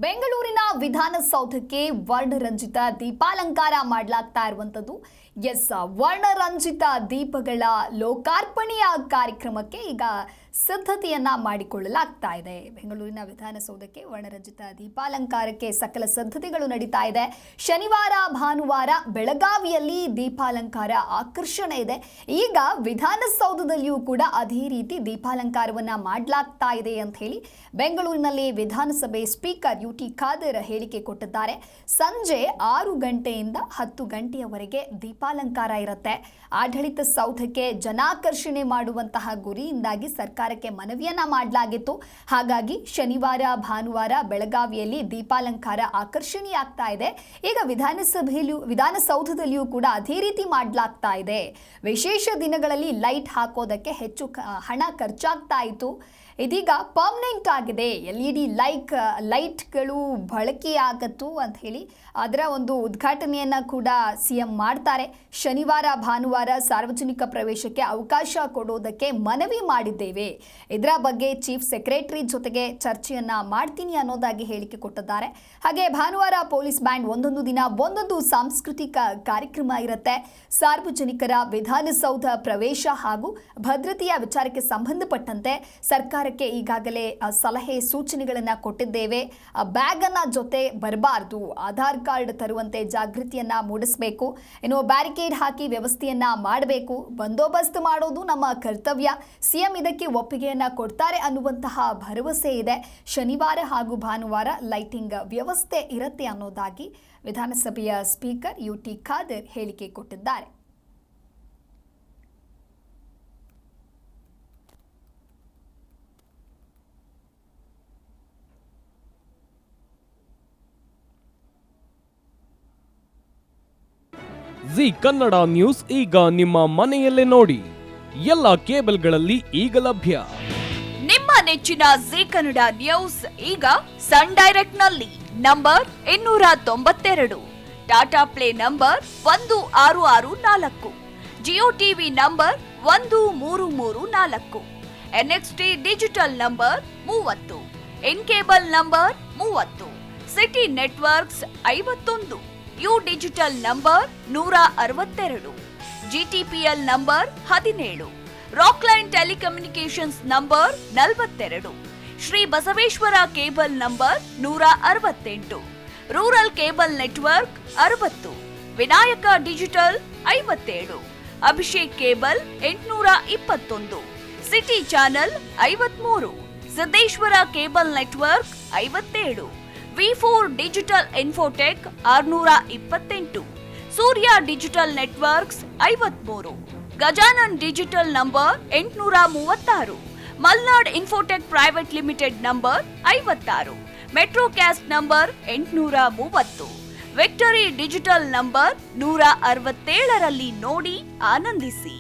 ಬೆಂಗಳೂರಿನ ವಿಧಾನಸೌಧಕ್ಕೆ ವರ್ಣರಂಜಿತ ದೀಪಾಲಂಕಾರ ಮಾಡಲಾಗ್ತಾ ಇರುವಂತದ್ದು. ವರ್ಣರಂಜಿತ ದೀಪಗಳ ಲೋಕಾರ್ಪಣೆಯ ಕಾರ್ಯಕ್ರಮಕ್ಕೆ ಈಗ ಸಿದ್ಧತೆಯನ್ನ ಮಾಡಿಕೊಳ್ಳಲಾಗ್ತಾ ಇದೆ. ಬೆಂಗಳೂರಿನ ವಿಧಾನಸೌಧಕ್ಕೆ ವರ್ಣರಂಜಿತ ದೀಪಾಲಂಕಾರಕ್ಕೆ ಸಕಲ ಸಿದ್ಧತೆಗಳು ನಡೀತಾ ಇದೆ. ಶನಿವಾರ ಭಾನುವಾರ ಬೆಳಗಾವಿಯಲ್ಲಿ ದೀಪಾಲಂಕಾರ ಆಕರ್ಷಣೆ ಇದೆ. ಈಗ ವಿಧಾನಸೌಧದಲ್ಲಿಯೂ ಕೂಡ ಅದೇ ರೀತಿ ದೀಪಾಲಂಕಾರವನ್ನ ಮಾಡಲಾಗ್ತಾ ಇದೆ ಅಂತ ಹೇಳಿ ಬೆಂಗಳೂರಿನಲ್ಲಿ ವಿಧಾನಸಭೆ ಸ್ಪೀಕರ್ ಯುಟಿ ಖಾದರ್ ಹೇಳಿಕೆ ಕೊಟ್ಟಿದ್ದಾರೆ. ಸಂಜೆ 6 ಗಂಟೆಯಿಂದ 10 ಗಂಟೆಯವರೆಗೆ ದೀಪಾಲಂಕಾರ ಇರುತ್ತೆ. ಆಡಳಿತ ಸೌಧಕ್ಕೆ ಜನಾಕರ್ಷಣೆ ಮಾಡುವಂತಹ ಗುರಿಯಿಂದಾಗಿ ಸರ್ಕಾರಕ್ಕೆ ಮನವಿಯನ್ನ ಮಾಡಲಾಗಿತ್ತು. ಹಾಗಾಗಿ ಶನಿವಾರ ಭಾನುವಾರ ಬೆಳಗಾವಿಯಲ್ಲಿ ದೀಪಾಲಂಕಾರ ಆಕರ್ಷಣೀಯಾಗ್ತಾ ಇದೆ. ಈಗ ವಿಧಾನಸೌಧದಲ್ಲಿಯೂ ಕೂಡ ಅದೇ ರೀತಿ ಮಾಡಲಾಗ್ತಾ ಇದೆ. ವಿಶೇಷ ದಿನಗಳಲ್ಲಿ ಲೈಟ್ ಹಾಕೋದಕ್ಕೆ ಹೆಚ್ಚು ಹಣ ಖರ್ಚಾಗ್ತಾ ಇತ್ತು. ಇದೀಗ ಪರ್ಮನೆಂಟ್ ಆಗಿದೆ. LED ಲೈಟ್ಗಳು ಬಳಕೆಯಾಗತ್ತು ಅಂತ ಹೇಳಿ ಅದರ ಒಂದು ಉದ್ಘಾಟನೆಯನ್ನ ಕೂಡ ಸಿಎಂ ಮಾಡ್ತಾರೆ. ಶನಿವಾರ ಭಾನುವಾರ ಸಾರ್ವಜನಿಕ ಪ್ರವೇಶಕ್ಕೆ ಅವಕಾಶ ಕೊಡೋದಕ್ಕೆ ಮನವಿ ಮಾಡಿದ್ದೇವೆ. ಇದರ ಬಗ್ಗೆ ಚೀಫ್ ಸೆಕ್ರೆಟರಿ ಜೊತೆಗೆ ಚರ್ಚೆಯನ್ನ ಮಾಡ್ತೀನಿ ಅನ್ನೋದಾಗಿ ಹೇಳಿಕೆ ಕೊಟ್ಟಿದ್ದಾರೆ. ಹಾಗೆ ಭಾನುವಾರ ಪೊಲೀಸ್ ಬ್ಯಾಂಡ್ ಒಂದೊಂದು ದಿನ ಒಂದೊಂದು ಸಾಂಸ್ಕೃತಿಕ ಕಾರ್ಯಕ್ರಮ ಇರುತ್ತೆ. ಸಾರ್ವಜನಿಕರ ವಿಧಾನಸೌಧ ಪ್ರವೇಶ ಹಾಗೂ ಭದ್ರತೆಯ ವಿಚಾರಕ್ಕೆ ಸಂಬಂಧಪಟ್ಟಂತೆ ಸರ್ಕಾರಕ್ಕೆ ಈಗಾಗಲೇ ಸಲಹೆ ಸೂಚನೆಗಳನ್ನು ಕೊಟ್ಟಿದ್ದೇವೆ. ಬ್ಯಾಗ್ ಅನ್ನ ಜೊತೆ ಬರಬಾರ್ದು, ಆಧಾರ್ ಕಾರ್ಡ್ ತರುವಂತೆ ಜಾಗೃತಿಯನ್ನ ಮೂಡಿಸಬೇಕು. ಇನ್ನು ಬ್ಯಾರಿಕೇಡ್ ಹಾಕಿ ವ್ಯವಸ್ಥೆಯನ್ನ ಮಾಡಬೇಕು. ಬಂದೋಬಸ್ತ್ ಮಾಡೋದು ನಮ್ಮ ಕರ್ತವ್ಯ. ಸಿಎಂ ಇದಕ್ಕೆ ಒಪ್ಪಿಗೆಯನ್ನ ಕೊಡ್ತಾರೆ ಅನ್ನುವಂತಹ ಭರವಸೆ ಇದೆ. ಶನಿವಾರ ಹಾಗೂ ಭಾನುವಾರ ಲೈಟಿಂಗ್ ವ್ಯವಸ್ಥೆ ಇರುತ್ತೆ ಅನ್ನೋದಾಗಿ ವಿಧಾನಸಭೆಯ ಸ್ಪೀಕರ್ ಯುಟಿ ಖಾದರ್ ಹೇಳಿಕೆ ಕೊಟ್ಟಿದ್ದಾರೆ. ಜಿ ಕನ್ನಡ ನ್ಯೂಸ್ ಈಗ ನಿಮ್ಮ ಮನೆಯಲ್ಲೇ ನೋಡಿ. ಎಲ್ಲ ಕೇಬಲ್ಗಳಲ್ಲಿ ಈಗ ಲಭ್ಯ. ನಿಮ್ಮ ನೆಚ್ಚಿನ ಜಿ ಕನ್ನಡ ನ್ಯೂಸ್ ಈಗ ಸನ್ ಡೈರೆಕ್ಟ್ ನಲ್ಲಿ number 292, Tata play number 1664, Jio TV number 1334, NXT digital number 30, in cable number 30, city networks 51, U digital number 162, GTPL number 17, Rockline telecommunications number 42, Shri Basaveshwara cable number 168, rural cable network 60, Vinayaka digital 57, Abhishek cable 821, city channel 53, Siddeshwara cable network 57, V4 digital Infotech 628, Surya digital networks 53, Gajanan digital number 836, Malnad infotech private limited number 56, metrocast number 830, victory digital number 167ರಲ್ಲಿ ನೋಡಿ ಆನಂದಿಸಿ.